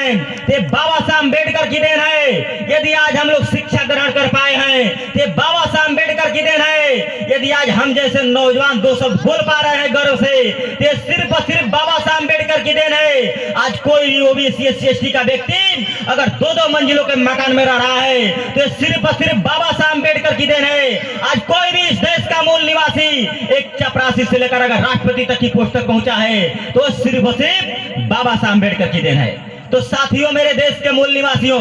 हैं तो बाबा साहब अम्बेडकर की देन है। यदि आज हम लोग शिक्षा ग्रहण कर पाए हैं तो बाबा साहब अम्बेडकर की देन है। यदि आज हम जैसे नौजवान दो शब्द बोल पा रहे हैं गर्व से तो सिर्फ और सिर्फ बाबा साहब अम्बेडकर की देन है। आज कोई भी ओबीसी एससी एसटी का व्यक्ति अगर दो दो मंजिलों के मकान में रह रहा है तो सिर्फ और सिर्फ बाबा साहब अम्बेडकर की देन है। आज कोई भी इस देश का मूल निवासी एक चपरासी से लेकर अगर राष्ट्रपति तक की पोस्ट तक पहुंचा है तो सिर्फ और सिर्फ बाबा साहब अम्बेडकर की देन है। तो साथियों, मेरे देश के मूल निवासियों,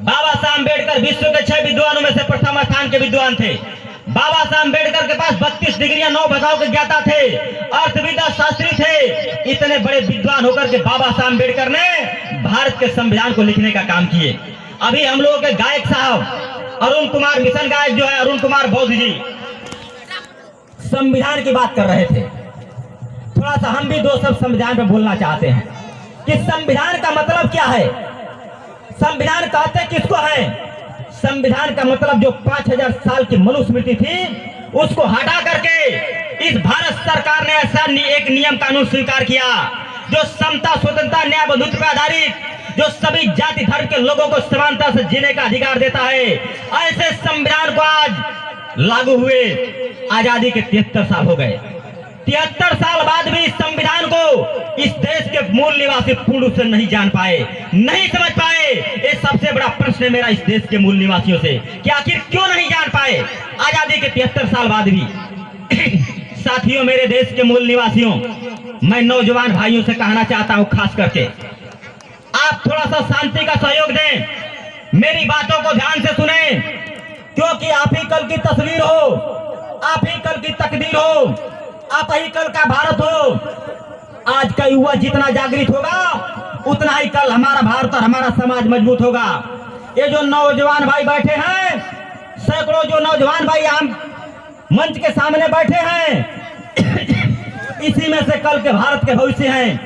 बाबा साहब अम्बेडकर विश्व के 6 विद्वानों में से प्रथम स्थान के विद्वान थे। बाबा साहब अम्बेडकर के पास 32 डिग्रियां, 9 भाषाओं के ज्ञाता थे, अर्थविदा शास्त्री थे। इतने बड़े विद्वान होकर के बाबा साहब अम्बेडकर ने भारत के संविधान को लिखने का काम किए। अभी हम लोगों के गायक साहब अरुण कुमार, मिशन गायक जो है अरुण कुमार बौद्ध जी, संविधान की बात कर रहे थे। थोड़ा सा हम भी दो शब्द संविधान पे बोलना चाहते हैं कि संविधान का मतलब क्या है। संविधान कहते किसको है? संविधान का मतलब जो 5000 साल की मनुस्मृति थी उसको हटा करके इस भारत सरकार ने ऐसा एक नियम कानून स्वीकार किया जो समता, स्वतंत्रता, न्याय, बंधुत्व पर आधारित, जो सभी जाति धर्म के लोगों को समानता से जीने का अधिकार देता है। ऐसे संविधान को आज लागू हुए आजादी के 73 साल हो गए। 73 साल बाद भी इस संविधान को इस देश के मूल निवासी पूर्ण रूप से नहीं जान पाए, नहीं समझ पाए। ये सबसे बड़ा प्रश्न है मेरा इस देश के मूल निवासियों से कि आखिर क्यों नहीं जान पाए आजादी के 73 साल बाद भी। साथियों, मेरे देश के मूल निवासियों, मैं नौजवान भाइयों से कहना चाहता हूं, खास करके आप थोड़ा सा शांति का सहयोग दें, मेरी बातों को ध्यान से सुने, क्योंकि आप ही कल की तस्वीर हो, आप ही कल की तकदीर हो, आप ही कल का भारत हो। आज का युवा जितना जागृत होगा उतना ही कल हमारा भारत और हमारा समाज मजबूत होगा। ये जो नौजवान भाई बैठे हैं, सैकड़ों जो नौजवान भाई हम मंच के सामने बैठे हैं, इसी में से कल के भारत के भविष्य हैं।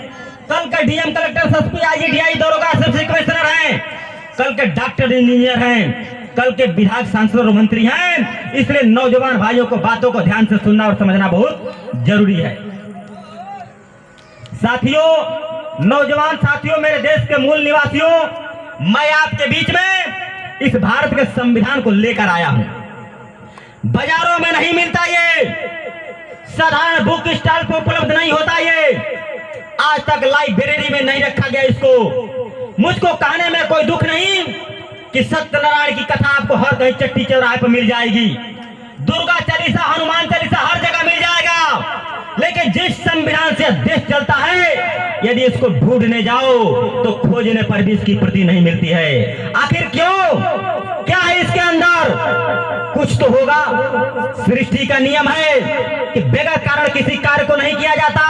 कल के डीएम, कलेक्टर, एसपी, आईजी, दरोगा, सबसे कमिश्नर हैं, कल के डॉक्टर, इंजीनियर हैं, कल के विधायक, सांसद और मंत्री हैं। इसलिए नौजवान भाइयों को बातों को ध्यान से सुनना और समझना बहुत जरूरी है। साथियों, नौजवान साथियों, मेरे देश के मूल निवासियों, मैं आपके बीच में इस भारत के संविधान को लेकर आया हूं। बाजारों में नहीं मिलता, ये साधारण बुक स्टॉल पर उपलब्ध नहीं होता, ये आज तक लाइब्रेरी में नहीं रखा गया इसको। मुझको कहने में कोई दुख नहीं कि सत्यनारायण की कथा आपको हर कहीं चट्टी चौराहे पर मिल जाएगी, दुर्गा चालीसा, हनुमान चालीसा हर जगह मिल जाएगा। लेकिन जिस संविधान से देश चलता है, यदि इसको ढूंढने जाओ तो खोजने पर भी इसकी प्रति नहीं मिलती है। आखिर क्यों? क्या है इसके अंदर? कुछ तो होगा। सृष्टि का नियम है कि बगैर कारण किसी कार्य को नहीं किया जाता।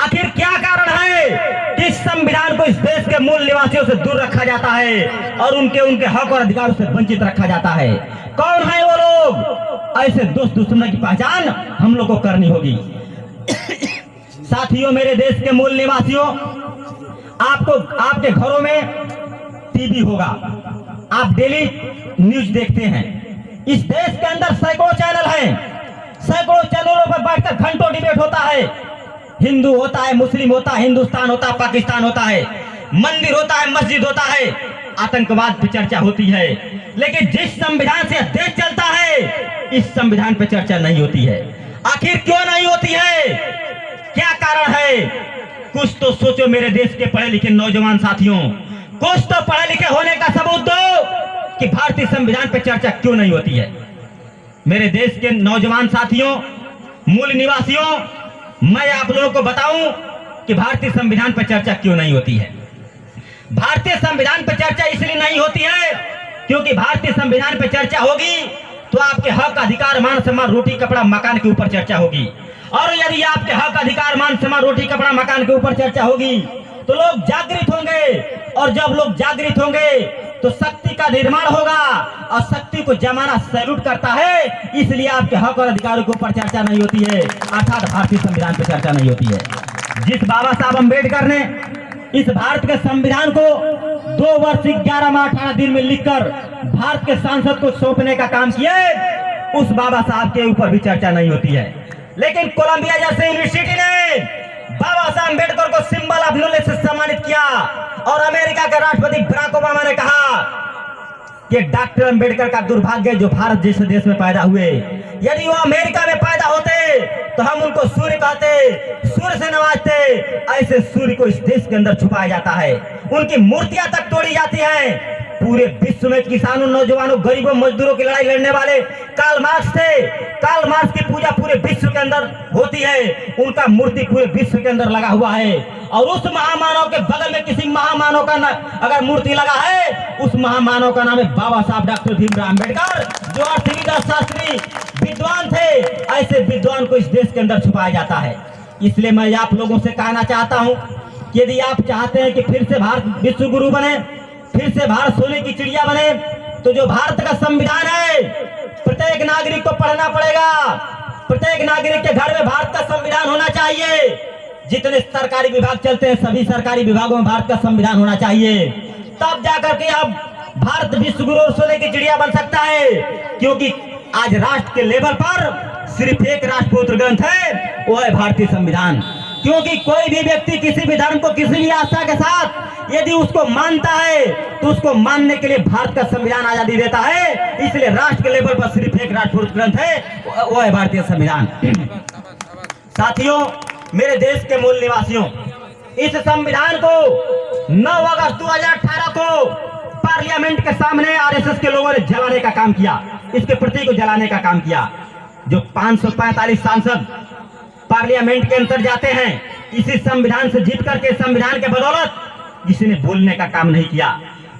आखिर क्या कारण है कि इस संविधान को इस देश के मूल निवासियों से दूर रखा जाता है और उनके हक और अधिकारों से वंचित रखा जाता है? कौन है वो लोग? ऐसे दोस्त दुश्मनों की पहचान हम लोग को करनी होगी। साथियों, मेरे देश के मूल निवासियों, आपके घरों में टीवी होगा, आप डेली न्यूज देखते हैं। इस देश के अंदर सैकड़ों चैनल हैं, सैकड़ों चैनलों पर बैठकर घंटों डिबेट होता है। हिंदू होता है, मुस्लिम होता है, हिंदुस्तान होता है, पाकिस्तान होता है, मंदिर होता है, मस्जिद होता है, आतंकवाद पर चर्चा होती है। लेकिन जिस संविधान से देश चलता है, इस संविधान पर चर्चा नहीं होती है। आखिर क्यों नहीं होती है? क्या कारण है? कुछ तो सोचो मेरे देश के पढ़े लिखे नौजवान साथियों, कुछ तो पढ़े लिखे होने का सबूत दो कि भारतीय संविधान पर चर्चा क्यों नहीं होती है। मेरे देश के नौजवान साथियों, मूल निवासियों, मैं आप लोगों को बताऊं कि भारतीय संविधान पर चर्चा क्यों नहीं होती है। भारतीय संविधान पर चर्चा इसलिए नहीं होती है क्योंकि भारतीय संविधान पर चर्चा होगी तो आपके हक, अधिकार, मान सम्मान, रोटी, कपड़ा, मकान के ऊपर चर्चा होगी। और यदि आपके हक, अधिकार, मान सम्मान, रोटी, कपड़ा, मकान के ऊपर चर्चा होगी तो लोग जागृत होंगे, और जब लोग जागृत होंगे तो शक्ति का निर्माण होगा, और शक्ति को जमाना सैल्यूट करता है। इसलिए आपके हक और अधिकारों के ऊपर चर्चा नहीं होती है, अर्थात भारतीय संविधान पर चर्चा नहीं होती है। जिस बाबा साहब अम्बेडकर ने इस भारत के संविधान को 2 वर्ष 11 माह 18 दिन में लिखकर भारत के सांसद को सौंपने का काम किया, उस बाबा साहब के ऊपर भी चर्चा नहीं होती है। लेकिन कोलंबिया जैसे यूनिवर्सिटी ने बाबा साहब अम्बेडकर को सिंबल ऑफ नॉलेज से सम्मानित किया, और के राष्ट्रपति बराक ओबामा ने कहा कि डॉक्टर अंबेडकर का दुर्भाग्य जो भारत जैसे देश में पैदा हुए, यदि वो अमेरिका में पैदा होते तो हम उनको सूर्य कहते, सूर्य से नवाजते। ऐसे सूर्य को इस देश के अंदर छुपाया जाता है, उनकी मूर्तियां तक तोड़ी जाती हैं। पूरे विश्व में किसानों, नौजवानों, गरीबों, मजदूरों की लड़ाई लड़ने वाले कार्ल मार्क्स थे। कार्ल मार्क्स की पूजा पूरे विश्व के अंदर होती है, उनका मूर्ति पूरे विश्व के अंदर लगा हुआ है। और उस महामानव के बगल में किसी महामानव का अगर मूर्ति लगा है, उस महामानव का नाम है बाबा साहब डॉक्टर भीमराव अम्बेडकर, जो अर्थशास्त्री विद्वान थे। ऐसे विद्वान को इस देश के अंदर छुपाया जाता है। इसलिए मैं आप लोगों से कहना चाहता हूं कि यदि आप चाहते हैं कि फिर से भारत विश्व गुरु बने, फिर से भारत सोने की चिड़िया बने, तो जो भारत का संविधान है प्रत्येक नागरिक को पढ़ना पड़ेगा। प्रत्येक नागरिक के घर में भारत का संविधान होना चाहिए। जितने सरकारी विभाग चलते हैं सभी सरकारी विभागों में भारत का संविधान होना चाहिए। तब जाकर के अब भारत विश्व गुरु और सोने की चिड़िया बन सकता है। क्योंकि आज राष्ट्र के लेवल पर सिर्फ एक राष्ट्रपुत्र ग्रंथ है, वो है भारतीय संविधान। क्योंकि कोई भी व्यक्ति किसी भी धर्म को किसी भी आस्था के साथ यदि उसको मानता है तो उसको मानने के लिए भारत का संविधान आजादी देता है। इसलिए राष्ट्र के लेवल पर सिर्फ एक राष्ट्रपुत्र ग्रंथ है, वो है भारतीय संविधान। साथियों, मेरे देश के मूल निवासियों, इस संविधान को 9 अगस्त 2018 को पार्लियामेंट के सामने आरएसएस के लोगों ने जलाने का काम किया, इसके प्रतीक को जलाने का काम किया। जो 545 सांसद पार्लियामेंट के अंदर जाते हैं, इसी संविधान से जीत करके संविधान के बदौलत किसी ने बोलने का काम नहीं किया।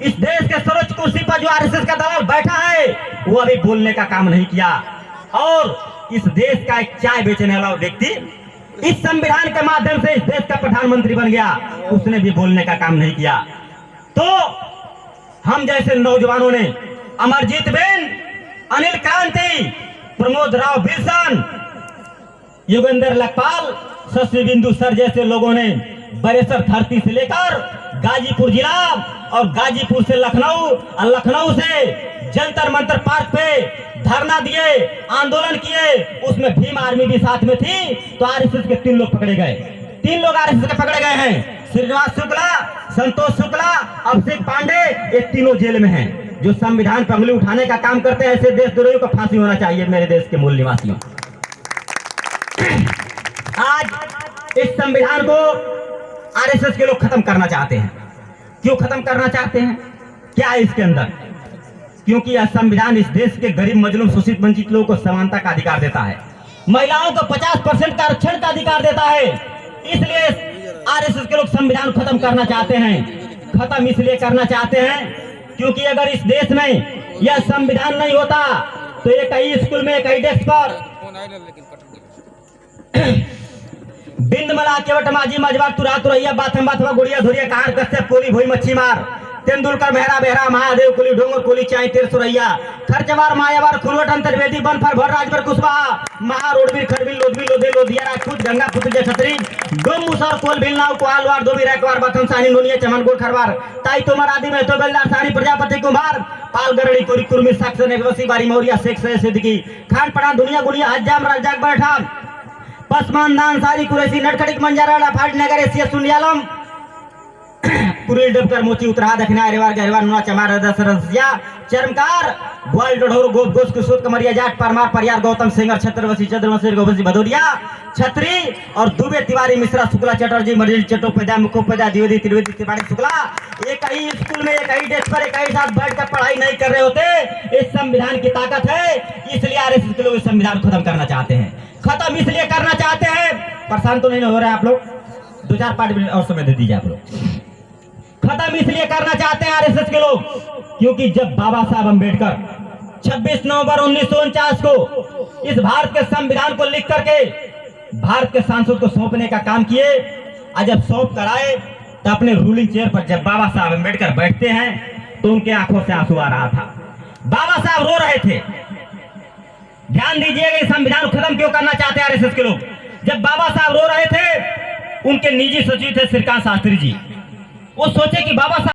इस देश के सर्वोच्च कुर्सी पर जो आरएसएस का दलाल बैठा है, वो अभी बोलने का काम नहीं किया। और इस देश का एक चाय बेचने वाला व्यक्ति इस संविधान के माध्यम से इस देश का प्रधानमंत्री बन गया, उसने भी बोलने का काम नहीं किया। तो हम जैसे नौजवानों ने अमरजीत बेन, अनिल क्रांति, प्रमोद राव बिल्सन, योगेंद्र लखपाल, शशि बिंदु सर जैसे लोगों ने बरेसर धरती से लेकर गाजीपुर जिला और गाजीपुर से लखनऊ और लखनऊ से जंतर मंतर पार्क पे धरना दिए, आंदोलन किए। उसमें भीम आर्मी भी साथ में थी। तो आरएसएस के 3 लोग पकड़े गए, 3 लोग आरएसएस के पकड़े गए हैं। श्रीनिवास शुक्ला, संतोष शुक्ला, अभिषेक पांडे, ये तीनों जेल में हैं। जो संविधान पर उंगली उठाने का काम करते हैं, ऐसे देशद्रोहियों को फांसी होना चाहिए। मेरे देश के मूल निवासियों, आज इस संविधान को आरएसएस के लोग खत्म करना चाहते हैं। क्यों खत्म करना चाहते हैं? क्या है इसके अंदर? क्योंकि यह संविधान इस देश के गरीब, मजलूम, शोषित, वंचित लोगों को समानता का अधिकार देता है, महिलाओं को 50% का आरक्षण का अधिकार देता है। इसलिए आरएसएस के लोग संविधान खत्म करना चाहते हैं। खत्म इसलिए करना चाहते हैं क्योंकि अगर इस देश में यह संविधान नहीं होता तो एक ही स्कूल में, एक ही डेस्क पर बिंदमला, केवट, माझी, मजबार, तुरा, तुरैया, बाथम, बाथवा, गुड़िया, धुरिया, कहार, कश्यप, कोली, भोई, मच्छी मार, तेंदुलकर, मेहरा, बेहरा, महादेव, कुली, डोंगर, कोली, चाई, तेर, सुरैया, खर्चवार, मायावार, खुलवट, अंतर्वेदी, बनफर, भर, राजभर, कुशवाहा, महा, रोडवीर, खरबिल, लोधवी, लोधे, लोधिया, राजपूत, गंगा, पुत्र, छतरी, डोम, मुसर, कोल, भिलनाव, कोहालवार, धोबी, रैकवार, बथम, सानी, नोनिया, चमन, गोल, खरवार, ताई, तोमर, आदि में तो बेलदार, सानी, प्रजापति, कुमार, पाल, गरड़ी, कुरी, कुर्मी, साक्सन, एकवसी, बारी, मौरिया, शेख, सैयद, सिद्दीकी, खान, पठान, दुनिया, गुड़िया, हज्जाम, राजाक, बैठा, पसमान, दान, सारी, कुरैसी, नटखटिक, मंजारा, फाट, नगर, एशिया, सुनियालम, कुरील, डबकर, मोची, उतरा, दक्षिणा, रेवार, गहरवार, नुआ, चमार, रसिया, चर्मकार, ग्वाल, डोढ़ोर, गोप, गोस, कुसुत, कमरिया, जाट, परमार, परियार, गौतम, सिंगर, छत्रवसी, चंद्रवंशी, गोवंशी, भदौरिया, छत्री और दुबे, तिवारी, मिश्रा, शुक्ला, चटर्जी, मर्जिल, चट्टोपाध्याय, मुखोपाध्याय, द्विवेदी, त्रिवेदी, त्रिपाठी, शुक्ला एक ही स्कूल में, एक ही डेस्क पर, एक ही साथ बैठकर पढ़ाई नहीं कर रहे होते। इस संविधान की ताकत है, इसलिए आरएसएस के लोग इस संविधान खत्म करना चाहते हैं। खत्म इसलिए करना चाहते हैं, परेशान तो नहीं हो रहे आप लोग? 2-4 मिनट और समय दे दीजिए आप लोग। खत्म इसलिए करना चाहते हैं आरएसएस के लोग क्योंकि जब बाबा साहब अम्बेडकर 26 नवंबर 1949 को इस भारत के संविधान को लिख करके भारत के सांसद को सौंपने का काम किए, और जब सौंप कर आए तो अपने रूलिंग चेयर पर जब बाबा साहब अम्बेडकर बैठते हैं तो उनके आंखों से आंसू आ रहा था। बाबा साहब रो रहे थे। ध्यान दीजिएगा, संविधान खत्म क्यों करना चाहते हैं आरएसएस के लोग? जब बाबा साहब रो रहे थे, उनके निजी सचिव थे श्रीकांत शास्त्री जी, वो सोचे कि बाबा साहब